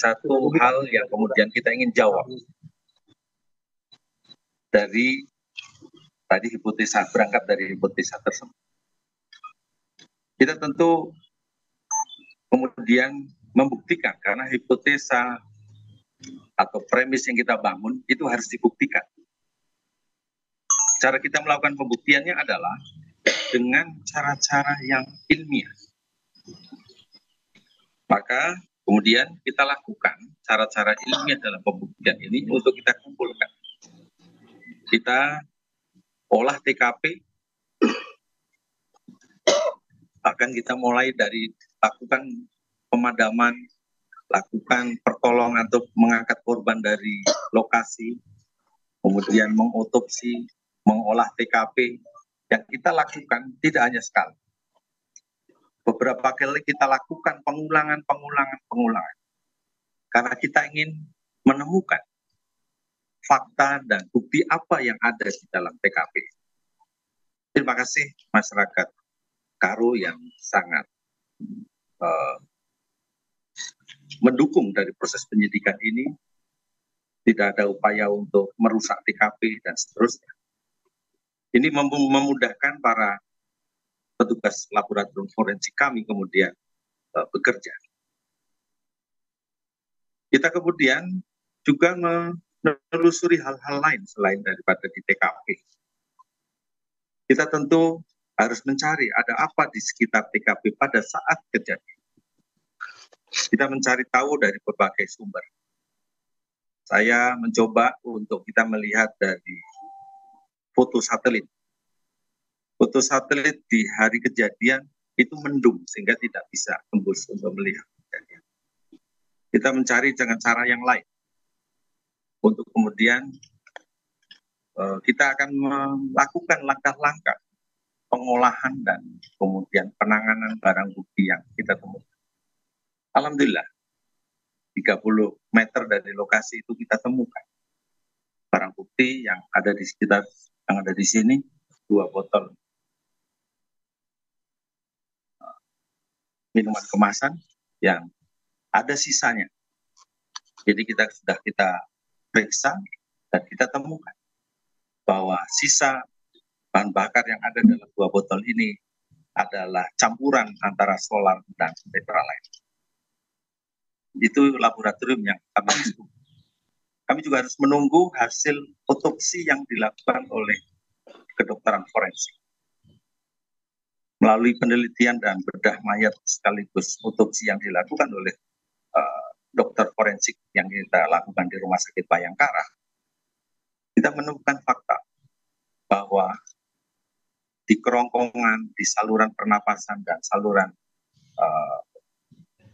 satu hal yang kemudian kita ingin jawab dari tadi hipotesa, berangkat dari hipotesa tersebut. Kita tentu kemudian membuktikan, karena hipotesa atau premis yang kita bangun itu harus dibuktikan. Cara kita melakukan pembuktiannya adalah dengan cara-cara yang ilmiah. Maka kemudian kita lakukan cara-cara ilmiah dalam pembuktian ini untuk kita kumpulkan. Kita olah TKP, bahkan kita mulai dari lakukan pemadaman, lakukan pertolongan untuk mengangkat korban dari lokasi, kemudian mengotopsi, mengolah TKP. Yang kita lakukan tidak hanya sekali. Beberapa kali kita lakukan pengulangan. Karena kita ingin menemukan fakta dan bukti apa yang ada di dalam TKP. Terima kasih masyarakat Karo yang sangat mendukung dari proses penyidikan ini. Tidak ada upaya untuk merusak TKP dan seterusnya. Ini memudahkan para petugas laboratorium forensik kami kemudian bekerja. Kita kemudian juga menelusuri hal-hal lain selain daripada di TKP. Kita tentu harus mencari ada apa di sekitar TKP pada saat kejadian. Kita mencari tahu dari berbagai sumber. Saya mencoba untuk kita melihat dari foto satelit. Foto satelit di hari kejadian itu mendung sehingga tidak bisa tembus untuk melihat kejadian. Kita mencari dengan cara yang lain. Untuk kemudian kita akan melakukan langkah-langkah pengolahan dan kemudian penanganan barang bukti yang kita temukan. Alhamdulillah, 30 meter dari lokasi itu kita temukan barang bukti yang ada di sekitar, yang ada di sini, 2 botol minuman kemasan yang ada sisanya. Jadi sudah kita periksa dan kita temukan bahwa sisa bahan bakar yang ada dalam 2 botol ini adalah campuran antara solar dan petrolite. Itu laboratorium yang kami lakukan. Kami juga harus menunggu hasil otopsi yang dilakukan oleh kedokteran forensik. Melalui penelitian dan bedah mayat sekaligus otopsi yang dilakukan oleh dokter forensik yang kita lakukan di Rumah Sakit Bayangkara, kita menemukan fakta bahwa di kerongkongan, di saluran pernapasan dan saluran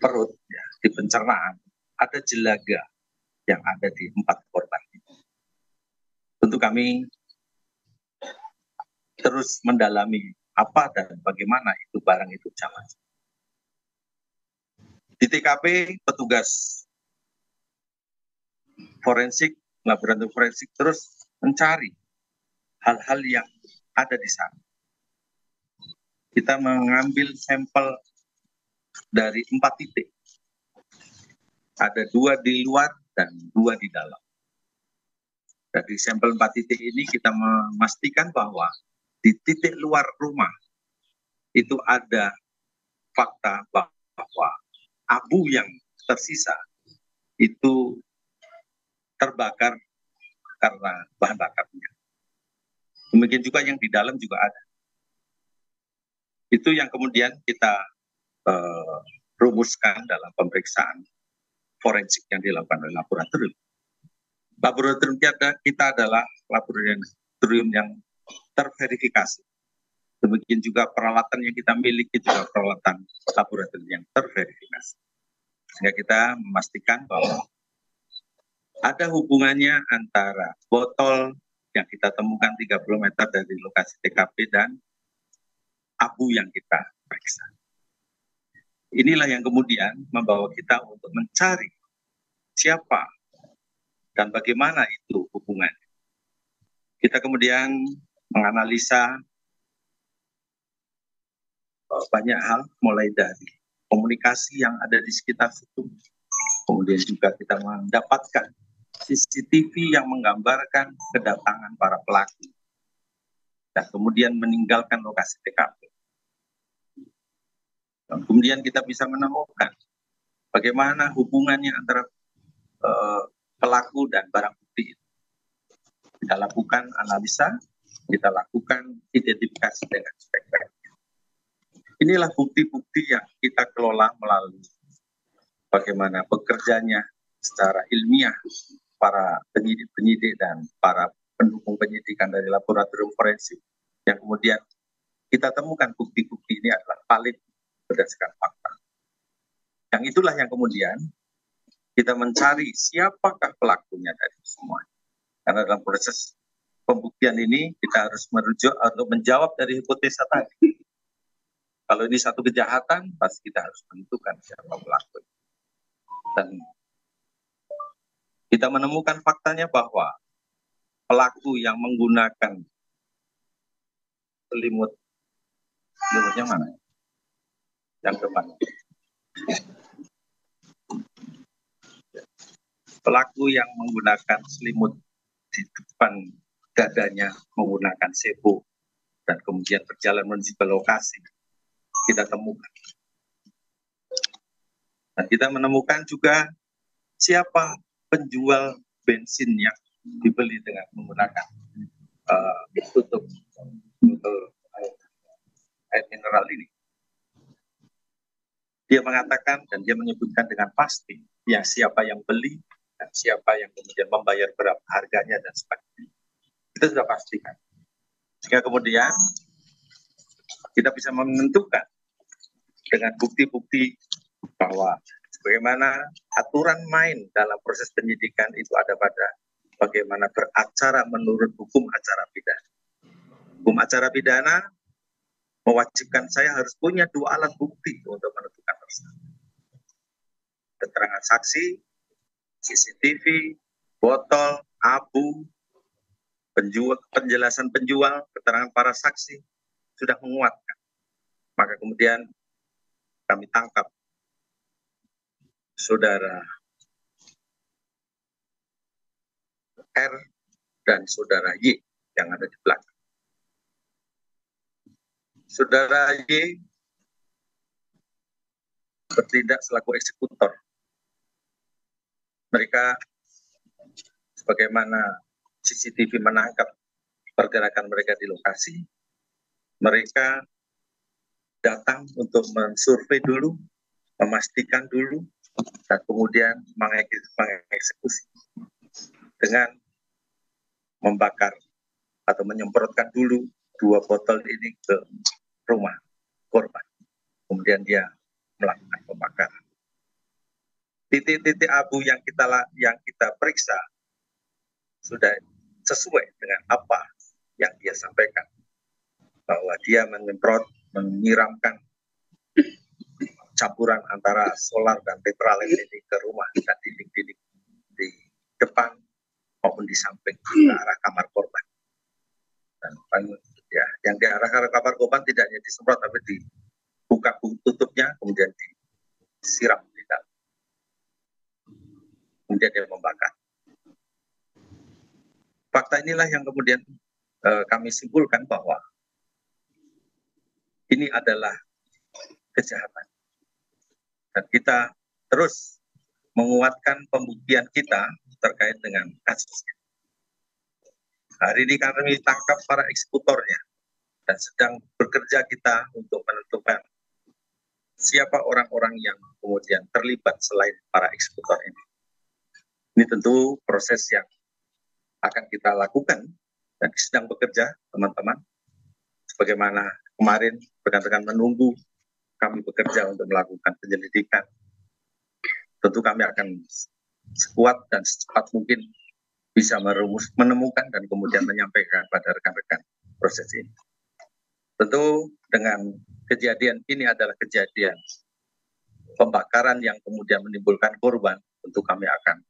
perut, ya, di pencernaan, ada jelaga yang ada di 4 korban. Tentu kami terus mendalami apa dan bagaimana itu barang itu jalan. Di TKP, petugas forensik, laboratorium forensik terus mencari hal-hal yang ada di sana. Kita mengambil sampel dari 4 titik. Ada 2 di luar dan 2 di dalam. Dari sampel 4 titik ini kita memastikan bahwa di titik luar rumah itu ada fakta bahwa abu yang tersisa itu terbakar karena bahan bakarnya. Demikian juga yang di dalam juga ada. Itu yang kemudian kita rumuskan dalam pemeriksaan forensik yang dilakukan oleh laboratorium. Laboratorium kita adalah laboratorium yang terverifikasi. Demikian juga peralatan yang kita miliki juga peralatan laboratorium yang terverifikasi. Sehingga kita memastikan bahwa ada hubungannya antara botol yang kita temukan 30 meter dari lokasi TKP dan abu yang kita periksa. Inilah yang kemudian membawa kita untuk mencari siapa dan bagaimana itu hubungannya. Kita kemudian menganalisa banyak hal, mulai dari komunikasi yang ada di sekitar situ, Kemudian juga kita mendapatkan CCTV yang menggambarkan kedatangan para pelaku dan kemudian meninggalkan lokasi TKP. Dan kemudian kita bisa menemukan bagaimana hubungannya antara pelaku dan barang bukti itu. Kita lakukan analisa, kita lakukan identifikasi dengan spekter. Inilah bukti-bukti yang kita kelola melalui bagaimana bekerjanya secara ilmiah para penyidik-penyidik dan para pendukung penyidikan dari laboratorium forensik, yang kemudian kita temukan bukti-bukti ini adalah valid berdasarkan fakta. Yang itulah yang kemudian kita mencari siapakah pelakunya dari semua. Karena dalam proses pembuktian ini kita harus merujuk atau menjawab dari hipotesa tadi. Kalau ini satu kejahatan, pasti kita harus menentukan siapa pelaku. Dan kita menemukan faktanya bahwa pelaku yang menggunakan selimutnya mana? Yang depan. Pelaku yang menggunakan selimut di depan dadanya menggunakan sepo dan kemudian berjalan menuju ke lokasi, kita temukan. Dan kita menemukan juga siapa penjual bensin yang dibeli dengan menggunakan tutup air mineral ini. Dia mengatakan dan dia menyebutkan dengan pasti yang siapa yang beli dan siapa yang kemudian membayar berapa harganya dan sebagainya. Kita sudah pastikan. Sehingga kemudian kita bisa menentukan dengan bukti-bukti bahwa bagaimana aturan main dalam proses penyidikan itu ada pada bagaimana beracara menurut hukum acara pidana. Hukum acara pidana mewajibkan saya harus punya dua alat bukti untuk menentukan tersangka. Keterangan saksi, CCTV, botol, abu, penjelasan penjual, keterangan para saksi sudah menguatkan. Maka kemudian kami tangkap saudara R dan saudara Y yang ada di belakang. Saudara Y bertindak selaku eksekutor. Mereka sebagaimana CCTV menangkap pergerakan mereka di lokasi, mereka datang untuk mensurvei dulu, memastikan dulu, dan kemudian mengeksekusi dengan membakar atau menyemprotkan dulu 2 botol ini ke rumah korban. Kemudian dia melakukan pembakaran. Titik-titik abu yang kita periksa sudah sesuai dengan apa yang dia sampaikan, bahwa dia menyemprot, menyiramkan campuran antara solar dan tetralen ini ke rumah dan dinding-dinding di depan maupun di samping ke arah kamar korban. Dan ya, yang di arah kamar korban tidak hanya disemprot tapi dibuka tutupnya, kemudian disiram di dalam. Kemudian dia membakar. Fakta inilah yang kemudian kami simpulkan bahwa ini adalah kejahatan. Dan kita terus menguatkan pembuktian kita terkait dengan kasus ini. Hari ini kami tangkap para eksekutornya dan sedang bekerja kita untuk menentukan siapa orang-orang yang kemudian terlibat selain para eksekutor ini. Ini tentu proses yang akan kita lakukan dan sedang bekerja teman-teman. Sebagaimana kemarin berdasarkan menunggu kami bekerja untuk melakukan penyelidikan, tentu kami akan sekuat dan secepat mungkin bisa menemukan dan kemudian menyampaikan pada rekan-rekan proses ini. Tentu dengan kejadian ini adalah kejadian pembakaran yang kemudian menimbulkan korban, tentu kami akan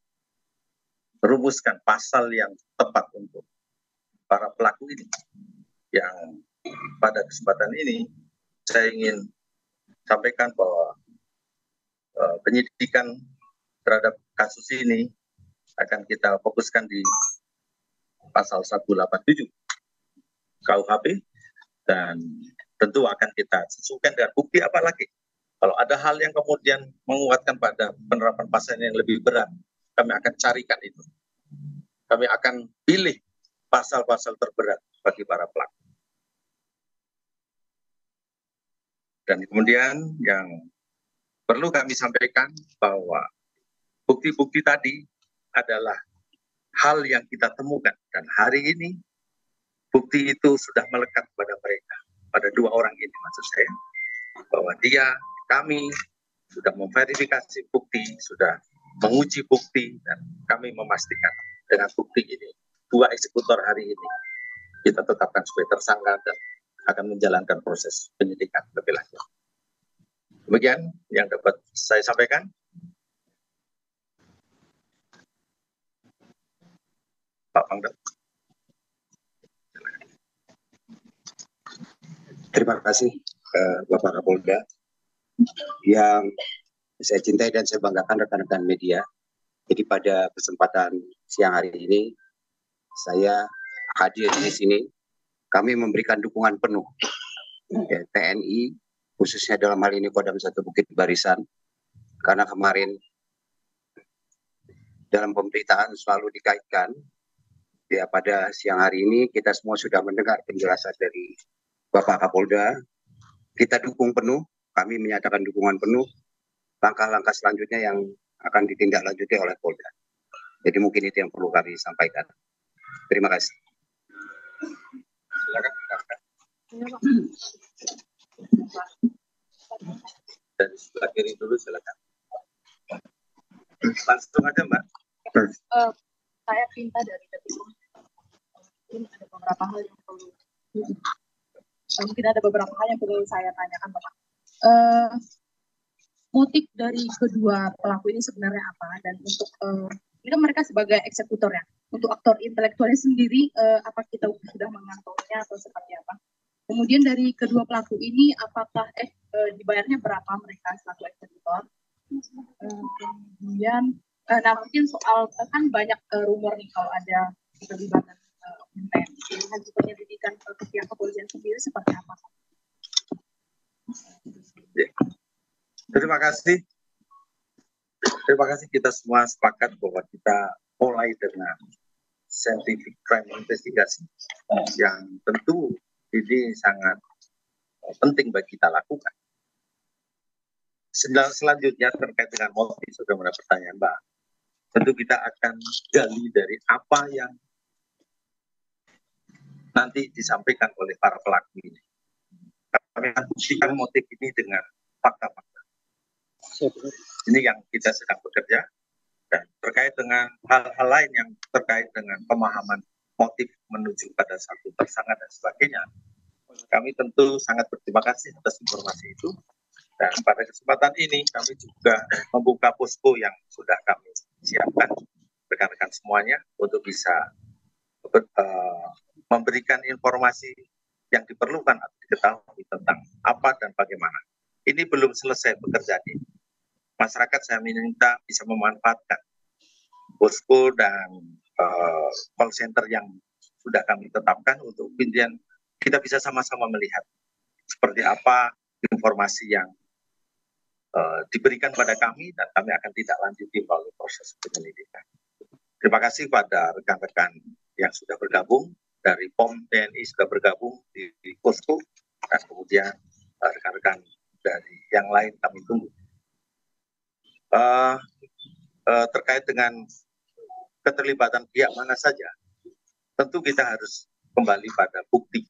merumuskan pasal yang tepat untuk para pelaku ini. Yang pada kesempatan ini saya ingin sampaikan bahwa penyidikan terhadap kasus ini akan kita fokuskan di pasal 187 KUHP, dan tentu akan kita sesuaikan dengan bukti apa lagi. Kalau ada hal yang kemudian menguatkan pada penerapan pasal yang lebih berat, kami akan carikan itu. Kami akan pilih pasal-pasal terberat bagi para pelaku. Dan kemudian yang perlu kami sampaikan bahwa bukti-bukti tadi adalah hal yang kita temukan. Dan hari ini bukti itu sudah melekat pada mereka. Pada dua orang ini maksud saya. Bahwa kami sudah memverifikasi bukti, sudah menguji bukti, dan kami memastikan dengan bukti ini, dua eksekutor hari ini kita tetapkan sebagai tersangka dan akan menjalankan proses penyidikan lebih lanjut. Demikian yang dapat saya sampaikan. Pak Pangdam. Terima kasih Bapak Kapolda yang saya cintai dan saya banggakan rekan-rekan media. Jadi pada kesempatan siang hari ini saya hadir di sini. Kami memberikan dukungan penuh TNI, khususnya dalam hal ini Kodam 1 Bukit Barisan, karena kemarin dalam pemberitaan selalu dikaitkan. Ya, pada siang hari ini kita semua sudah mendengar penjelasan dari Bapak Kapolda. Kita dukung penuh, kami menyatakan dukungan penuh langkah-langkah selanjutnya yang akan ditindaklanjuti oleh Polda. Jadi mungkin itu yang perlu kami sampaikan. Terima kasih. Silakan. Dari sebelah kiri dulu silakan. Langsung aja Mbak. Saya minta dari Detikom. Mungkin ada beberapa hal yang perlu saya tanyakan, Bapak. Motif dari kedua pelaku ini sebenarnya apa? Dan untuk ini kan mereka sebagai eksekutor ya. Untuk aktor intelektualnya sendiri, apa kita sudah mengantonginya atau seperti apa? Kemudian dari kedua pelaku ini, apakah dibayarnya berapa mereka selaku eksekutor? Kemudian, nah mungkin soal kan banyak rumor nih kalau ada keterlibatan hasil penyelidikan ke pihak kepolisian sendiri seperti apa? Terima kasih. Terima kasih, kita semua sepakat bahwa kita mulai dengan scientific crime investigation yang tentu ini sangat penting bagi kita lakukan. Selanjutnya terkait dengan motif, sudah ada pertanyaan Mbak. Tentu kita akan gali dari apa yang nanti disampaikan oleh para pelaku ini. Kami akan buktikan motif ini dengan fakta-fakta. Ini yang kita sedang bekerja. Dan terkait dengan hal-hal lain yang terkait dengan pemahaman motif menuju pada satu tersangka dan sebagainya, kami tentu sangat berterima kasih atas informasi itu. Dan pada kesempatan ini kami juga membuka posko yang sudah kami siapkan rekan-rekan semuanya untuk bisa memberikan informasi yang diperlukan atau diketahui tentang apa dan bagaimana. Ini belum selesai pekerjaan ini. Masyarakat saya minta bisa memanfaatkan posko dan call center yang sudah kami tetapkan untuk kemudian kita bisa sama-sama melihat seperti apa informasi yang diberikan pada kami dan kami akan tidak lanjuti melalui proses penyelidikan. Terima kasih pada rekan-rekan yang sudah bergabung dari POM TNI sudah bergabung di posko dan kemudian rekan-rekan dari yang lain kami tunggu. Terkait dengan keterlibatan pihak mana saja, tentu kita harus kembali pada bukti.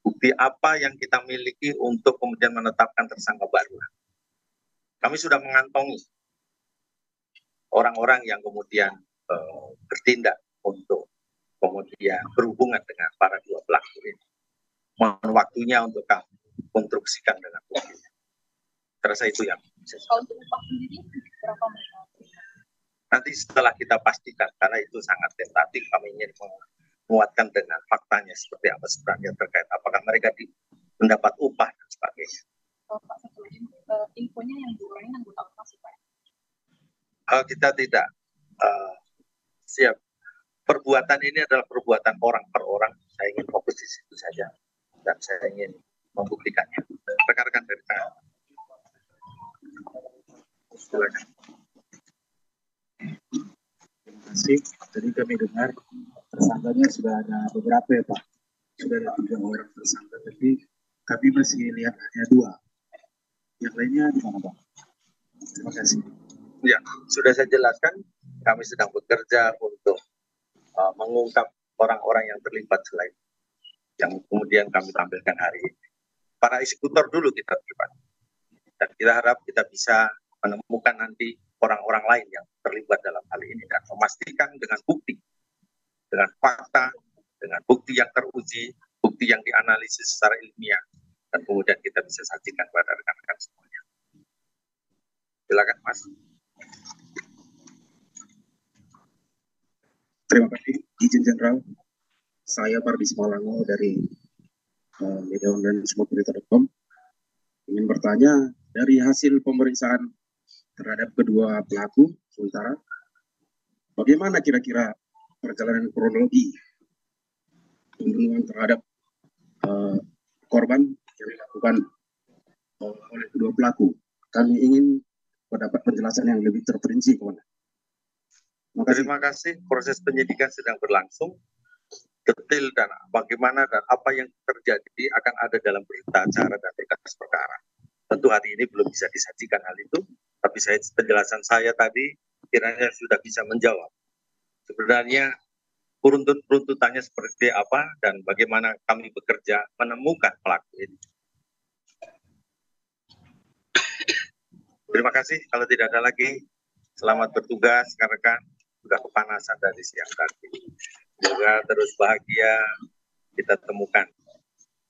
Bukti apa yang kita miliki untuk kemudian menetapkan tersangka baru. Kami sudah mengantongi orang-orang yang kemudian bertindak untuk kemudian berhubungan dengan para dua pelaku ini. Mohon waktunya untuk kami konstruksikan dengan bukti. Terasa itu yang kalau untuk upah sendiri berapa mereka? Nanti setelah kita pastikan, karena itu sangat tentatif, kami ingin menguatkan dengan faktanya seperti apa sebenarnya terkait apakah mereka mendapat upah dan sebagainya. Pak, satu lagi, infonya yang dua orang ini anggota apa sih Pak? Kita tidak siap. Perbuatan ini adalah perbuatan orang per orang. Saya ingin fokus di situ saja dan saya ingin membuktikannya. Rekan-rekan dari saya. Silakan. Terima kasih. Tadi kami dengar tersangkanya sudah ada beberapa ya Pak. Sudah ada 3 orang tersangka, tapi kami masih lihat hanya 2. Yang lainnya di mana Pak? Terima kasih. Ya, sudah saya jelaskan. Kami sedang bekerja untuk mengungkap orang-orang yang terlibat selain yang kemudian kami tampilkan hari ini. Para eksekutor dulu kita terlibat. Dan kita harap kita bisa menemukan nanti orang-orang lain yang terlibat dalam hal ini dan memastikan dengan bukti, dengan fakta, dengan bukti yang teruji, bukti yang dianalisis secara ilmiah, dan kemudian kita bisa sajikan kepada rekan-rekan semuanya. Silakan Mas. Terima kasih, izin Jenderal. Saya Pardi Simalango dari media online sumberberita.com. Ingin bertanya, dari hasil pemeriksaan terhadap kedua pelaku sementara, bagaimana kira-kira perjalanan kronologi pembunuhan terhadap korban yang dilakukan oleh kedua pelaku? Kami ingin mendapat penjelasan yang lebih terperinci kepada. Terima kasih. Proses penyidikan sedang berlangsung. Detail dan bagaimana dan apa yang terjadi akan ada dalam berita acara dan berkas perkara. Tentu hari ini belum bisa disajikan hal itu, tapi penjelasan saya tadi kiranya sudah bisa menjawab. Sebenarnya peruntutannya seperti apa dan bagaimana kami bekerja menemukan pelaku ini. Terima kasih. Kalau tidak ada lagi, selamat bertugas rekan-rekan. Sudah kepanasan dari siang tadi. Semoga terus bahagia kita temukan.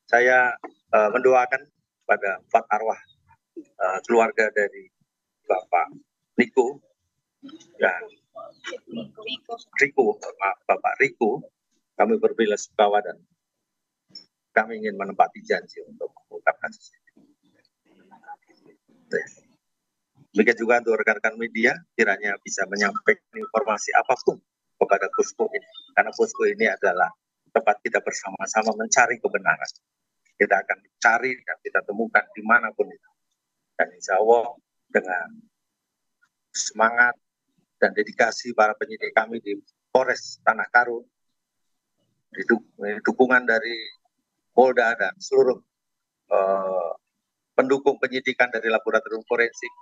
Saya mendoakan pada 4 arwah keluarga dari Bapak Riko dan Bapak Riko. Kami berbela-sungkawa dan kami ingin menepati janji untuk mengungkap kasus ini. Demikian juga untuk rekan-rekan media, kiranya bisa menyampaikan informasi apapun kepada posko ini. Karena posko ini adalah tempat kita bersama-sama mencari kebenaran. Kita akan cari dan kita temukan dimanapun itu. Dan insya Allah dengan semangat dan dedikasi para penyidik kami di Polres Tanah Karo, dukungan dari Polda dan seluruh pendukung penyidikan dari laboratorium forensik,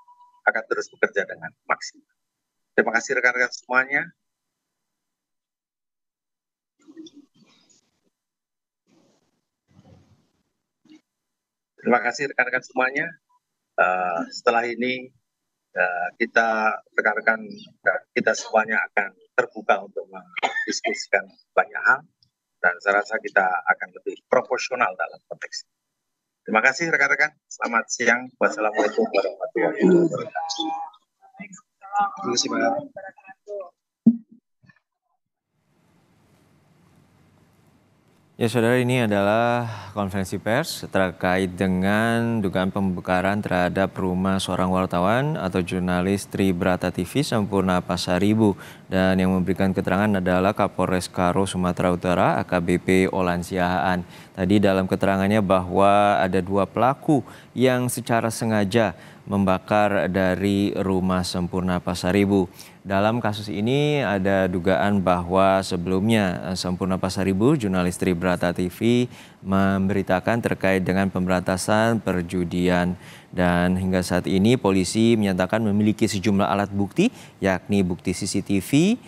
akan terus bekerja dengan maksimal. Terima kasih rekan-rekan semuanya. Terima kasih rekan-rekan semuanya. Setelah ini kita rekan-rekan kita semuanya akan terbuka untuk mendiskusikan banyak hal dan saya rasa kita akan lebih proporsional dalam konteks ini. Terima kasih rekan-rekan. Selamat siang. Wassalamualaikum warahmatullahi wabarakatuh. Terima kasih Pak. Ya saudara, ini adalah konferensi pers terkait dengan dugaan pembongkaran terhadap rumah seorang wartawan atau jurnalis Tribrata TV Sampurna Pasaribu. Dan yang memberikan keterangan adalah Kapolres Karo Sumatera Utara AKBP Olan Siahaan. Tadi dalam keterangannya bahwa ada 2 pelaku yang secara sengaja membakar dari rumah Sampurna Pasaribu. Dalam kasus ini ada dugaan bahwa sebelumnya Sampurna Pasaribu, jurnalis Tribrata TV, memberitakan terkait dengan pemberantasan perjudian. Dan hingga saat ini polisi menyatakan memiliki sejumlah alat bukti, yakni bukti CCTV,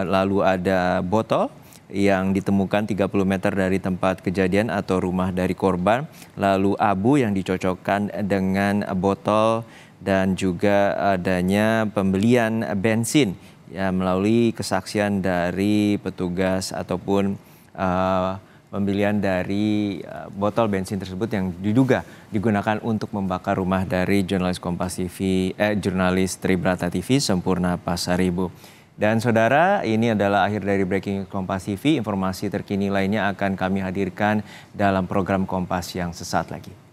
lalu ada botol yang ditemukan 30 meter dari tempat kejadian atau rumah dari korban, lalu abu yang dicocokkan dengan botol, dan juga adanya pembelian bensin ya melalui kesaksian dari petugas ataupun pembelian dari botol bensin tersebut yang diduga digunakan untuk membakar rumah dari jurnalis Kompas TV, jurnalis Tribrata TV Sampurna Pasaribu. Dan saudara, ini adalah akhir dari Breaking Kompas TV. Informasi terkini lainnya akan kami hadirkan dalam program Kompas yang sesaat lagi.